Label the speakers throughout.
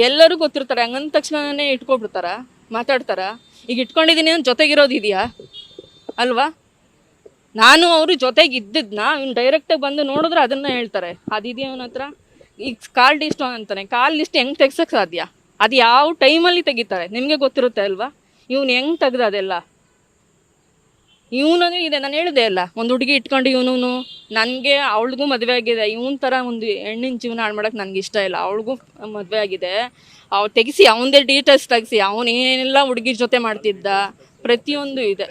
Speaker 1: ಎಲ್ಲರೂ ಗೊತ್ತಿರ್ತಾರೆ, ಹಂಗಂದ ತಕ್ಷಣನೇ ಇಟ್ಕೊಬಿಡ್ತಾರ, ಮಾತಾಡ್ತಾರ. ಈಗ ಇಟ್ಕೊಂಡಿದ್ದೀನಿ ಅಂತ ಜೊತೆಗಿರೋದಿದೆಯಾ ಅಲ್ವಾ? ನಾನು ಅವರು ಜೊತೆಗೆ ಇದ್ದಿದ್ನ ಇವ್ನು ಡೈರೆಕ್ಟಾಗಿ ಬಂದು ನೋಡಿದ್ರೆ ಅದನ್ನ ಹೇಳ್ತಾರೆ, ಅದಿದೆಯಾ ಅವನ ಹತ್ರ. ಈಗ ಕಾಲ್ ಲಿಸ್ಟ್ ಅಂತಾನೆ, ಕಾಲ್ ಲಿಸ್ಟ್ ಹೆಂಗೆ ತೆಗ್ಸಕ್ಕೆ ಸಾಧ್ಯ? ಅದು ಯಾವ ಟೈಮಲ್ಲಿ ತೆಗಿತಾರೆ ನಿಮಗೆ ಗೊತ್ತಿರುತ್ತೆ ಅಲ್ವಾ? ಇವ್ನು ಹೆಂಗೆ ತೆಗ್ದ ಅದೆಲ್ಲ? ಇವನು ಇದೆ, ನಾನು ಹೇಳಿದೆ ಅಲ್ಲ, ಒಂದು ಹುಡುಗಿ ಇಟ್ಕೊಂಡು ಇವನು ನನಗೆ ಅವಳಿಗೂ ಮದುವೆ ಆಗಿದೆ, ಇವನ ಥರ ಒಂದು ಹೆಣ್ಣಿನ ಜೀವನ ಹಾಳು ಮಾಡೋಕೆ ನನಗೆ ಇಷ್ಟ ಇಲ್ಲ. ಅವಳಿಗೂ ಮದುವೆ ಆಗಿದೆ, ಅವ್ಳು ತೆಗಿಸಿ ಅವನದೇ ಡೀಟೇಲ್ಸ್ ತೆಗಿಸಿ, ಅವನೇನೆಲ್ಲ ಹುಡುಗಿರ ಜೊತೆ ಮಾಡ್ತಿದ್ದ ಪ್ರತಿಯೊಂದು ಇದೆ.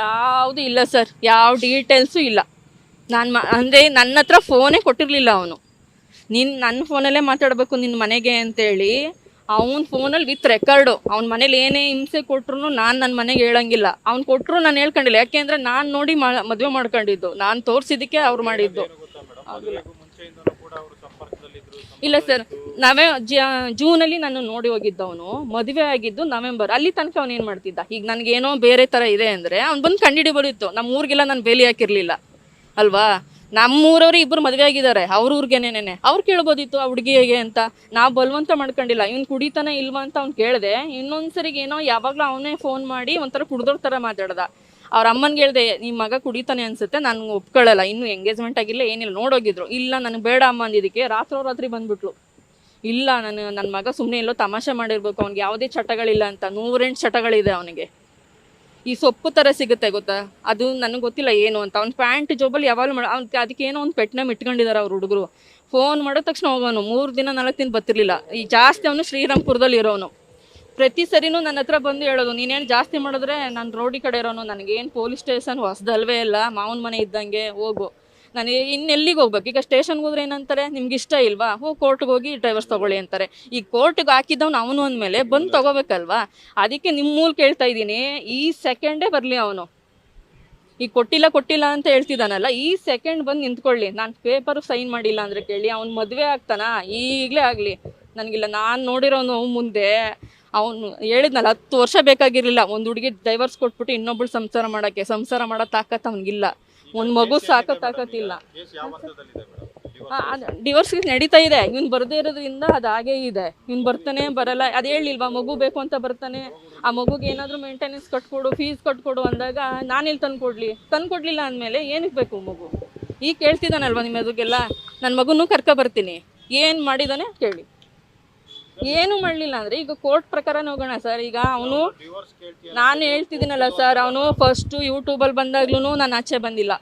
Speaker 1: ಯಾವುದು ಇಲ್ಲ ಸರ್, ಯಾವ ಡೀಟೇಲ್ಸು ಇಲ್ಲ. ಅಂದರೆ ನನ್ನ ಹತ್ರ ಫೋನೇ ಕೊಟ್ಟಿರಲಿಲ್ಲ ಅವನು. ನೀನು ನನ್ನ ಫೋನಲ್ಲೇ ಮಾತಾಡಬೇಕು ನಿನ್ನ ಮನೆಗೆ ಅಂತೇಳಿ ಅವನ ಫೋನಲ್ಲಿ ವಿತ್ ರೆಕಾರ್ಡು. ಅವ್ನ ಮನೇಲಿ ಏನೇ ಹಿಂಸೆ ಕೊಟ್ಟರು ನಾನು ನನ್ನ ಮನೆಗೆ ಹೇಳಂಗಿಲ್ಲ. ಅವ್ನು ಕೊಟ್ಟರು ನಾನು ಹೇಳ್ಕೊಂಡಿಲ್ಲ, ಯಾಕೆಂದರೆ ನಾನು ನೋಡಿ ಮದುವೆ ಮಾಡ್ಕೊಂಡಿದ್ದು, ನಾನು ತೋರಿಸಿದ್ದಕ್ಕೆ ಅವ್ರು ಮಾಡಿದ್ದು. ಇಲ್ಲ ಸರ್, ಜೂನಲ್ಲಿ ನಾನು ನೋಡಿ ಹೋಗಿದ್ದವನು, ಮದುವೆ ಆಗಿದ್ದು ನವೆಂಬರ್. ಅಲ್ಲಿ ತನಕ ಅವ್ನು ಏನು ಮಾಡ್ತಿದ್ದ? ಈಗ ನನಗೇನೋ ಬೇರೆ ಥರ ಇದೆ ಅಂದರೆ ಅವ್ನು ಬಂದು ಕಂಡುಹಿಡಿಬೋದಿತ್ತು. ನಮ್ಮ ಊರಿಗೆಲ್ಲ ನಾನು ಬೇಲಿ ಹಾಕಿರಲಿಲ್ಲ ಅಲ್ವಾ? ನಮ್ಮೂರವ್ರು ಇಬ್ಬರು ಮದುವೆ ಆಗಿದ್ದಾರೆ, ಅವ್ರ ಊರಿಗೇನೇನೆ ಅವ್ರು ಕೇಳ್ಬೋದಿತ್ತು ಆ ಹುಡುಗಿಗೆ ಅಂತ. ನಾವು ಬಲವಂತ ಮಾಡ್ಕೊಂಡಿಲ್ಲ. ಇವ್ನು ಕುಡಿತಾನೆ ಇಲ್ವಾ ಅಂತ ಅವ್ನು ಕೇಳಿದೆ. ಇನ್ನೊಂದ್ಸರಿಗೆ ಏನೋ ಯಾವಾಗಲೂ ಅವನೇ ಫೋನ್ ಮಾಡಿ ಒಂಥರ ಕುಡ್ದೋರ್ ಥರ ಮಾತಾಡ್ದ. ಅವ್ರ ಅಮ್ಮನಿಗೆ ಹೇಳಿದೆ, ನಿಮ್ಮ ಮಗ ಕುಡಿತಾನೆ ಅನ್ಸುತ್ತೆ, ನಾನು ಒಪ್ಕೊಳ್ಳಲ್ಲ, ಇನ್ನೂ ಎಂಗೇಜ್ಮೆಂಟ್ ಆಗಿಲ್ಲ ಏನಿಲ್ಲ. ನೋಡೋಗಿದ್ರು, ಇಲ್ಲ ನನಗೆ ಬೇಡ ಅಮ್ಮ ಅಂದಿದ್ದಕ್ಕೆ ರಾತ್ರಿ ಬಂದ್ಬಿಟ್ಲು. ಇಲ್ಲ, ನನ್ನ ಮಗ ಸುಮ್ಮನೆ ಎಲ್ಲೋ ತಮಾಷೆ ಮಾಡಿರ್ಬೇಕು, ಅವ್ನಿಗೆ ಯಾವುದೇ ಚಟಗಳಿಲ್ಲ ಅಂತ. 108 ಚಟಗಳಿದೆ ಅವನಿಗೆ. ಈ ಸೊಪ್ಪು ಥರ ಸಿಗುತ್ತೆ ಗೊತ್ತಾ, ಅದು ನನಗೆ ಗೊತ್ತಿಲ್ಲ ಏನು ಅಂತ. ಅವ್ನ ಪ್ಯಾಂಟ್ ಜೋಬಲ್ಲಿ ಯಾವಾಗಲೂ ಅದಕ್ಕೆ ಏನೋ ಒಂದು ಪೆಟ್ನ ಇಟ್ಕೊಂಡಿದ್ದಾರೆ ಅವ್ರ ಹುಡುಗರು. ಫೋನ್ ಮಾಡಿದ ತಕ್ಷಣ ಹೋಗೋನು, 3 ದಿನ 4 ದಿನ ಬರ್ತಿರ್ಲಿಲ್ಲ. ಈ ಜಾಸ್ತಿ ಅವನು ಶ್ರೀರಾಮ್ಪುರದಲ್ಲಿ ಇರೋನು. ಪ್ರತಿ ಸರಿನೂ ನನ್ನ ಹತ್ರ ಬಂದು ಹೇಳೋದು, ನೀನೇನು ಜಾಸ್ತಿ ಮಾಡಿದ್ರೆ ನಾನು ರೋಡಿ ಕಡೆ ಇರೋನು, ನನಗೇನು ಪೊಲೀಸ್ ಸ್ಟೇಷನ್ ಹೊಸದಲ್ವೇ ಇಲ್ಲ, ಮಾವನ ಮನೆ ಇದ್ದಂಗೆ, ಹೋಗು. ನನಗೆ ಇನ್ನೆಲ್ಲಿಗೆ ಹೋಗ್ಬೇಕು? ಈಗ ಸ್ಟೇಷನ್ಗೆ ಹೋದ್ರೆ ಏನಂತಾರೆ, ನಿಮ್ಗೆ ಇಷ್ಟ ಇಲ್ವಾ, ಕೋರ್ಟ್ಗೆ ಹೋಗಿ ಡ್ರೈವರ್ಸ್ ತೊಗೊಳ್ಳಿ ಅಂತಾರೆ. ಈ ಕೋರ್ಟ್ಗೆ ಹಾಕಿದ್ದವನು ಅವನು ಅಂದಮೇಲೆ ಬಂದು ತೊಗೋಬೇಕಲ್ವಾ? ಅದಕ್ಕೆ ನಿಮ್ಮ ಮೂಲಕ ಹೇಳ್ತಾ ಇದ್ದೀನಿ, ಈ ಸೆಕೆಂಡೇ ಬರಲಿ ಅವನು. ಈಗ ಕೊಟ್ಟಿಲ್ಲ ಅಂತ ಹೇಳ್ತಿದ್ದಾನಲ್ಲ, ಈ ಸೆಕೆಂಡ್ ಬಂದು ನಿಂತ್ಕೊಳ್ಳಿ. ನಾನು ಪೇಪರು ಸೈನ್ ಮಾಡಿಲ್ಲ ಅಂದರೆ ಕೇಳಿ, ಅವ್ನು ಮದುವೆ ಆಗ್ತಾನಾ ಈಗಲೇ ಆಗಲಿ, ನನಗಿಲ್ಲ. ನಾನು ನೋಡಿರೋನು ಮುಂದೆ ಅವನು ಹೇಳಿದ್ನಲ್ಲ, 10 ವರ್ಷ ಬೇಕಾಗಿರಲಿಲ್ಲ ಒಂದು ಹುಡುಗಿ ಡೈವರ್ಸ್ ಕೊಟ್ಬಿಟ್ಟು ಇನ್ನೊಬ್ಳು ಸಂಸಾರ ಮಾಡೋ ತಾಕತ್ತು ಅವ್ನಿಗಿಲ್ಲ. ಒಂದು ಮಗು ಸಾಕೋ ತಾಕತ್ತಿಲ್ಲ. ಡಿವೋರ್ಸ್ ನಡೀತಾ ಇದೆ. ಇವ್ನು ಬರದೇ ಇರೋದ್ರಿಂದ ಅದು ಹಾಗೇ ಇದೆ. ಇವ್ನು ಬರ್ತಾನೆ ಬರಲ್ಲ, ಅದು ಹೇಳಿಲ್ವಾ, ಮಗು ಬೇಕು ಅಂತ ಬರ್ತಾನೆ. ಆ ಮಗುಗೆ ಏನಾದರೂ ಮೇಂಟೆನೆನ್ಸ್ ಕಟ್ಕೊಡು, ಫೀಸ್ ಕಟ್ಕೊಡು ಅಂದಾಗ ನಾನೆಲ್ಲಿ ತಂದ್ಕೊಡ್ಲಿಲ್ಲ ಅಂದಮೇಲೆ ಏನಕ್ಕೆ ಬೇಕು ಮಗು? ಈಗ ಕೇಳ್ತಿದ್ದಾನಲ್ವ ನಿಮ್ಮ ಮಗುಗೆಲ್ಲ, ನನ್ನ ಮಗುನೂ ಬರ್ತೀನಿ, ಏನು ಮಾಡಿದ್ದಾನೆ ಕೇಳಿ. ಏನು ಮಾಡಲಿಲ್ಲ ಅಂದರೆ ಈಗ ಕೋರ್ಟ್ ಪ್ರಕಾರ ಹೋಗೋಣ ಸರ್. ಈಗ ಅವನು, ನಾನು ಹೇಳ್ತಿದ್ದೀನಲ್ಲ ಸರ್, ಅವನು ಫಸ್ಟು ಯೂಟ್ಯೂಬಲ್ಲಿ ಬಂದಾಗ್ಲೂ ನಾನು ಆಚೆ ಬಂದಿಲ್ಲ.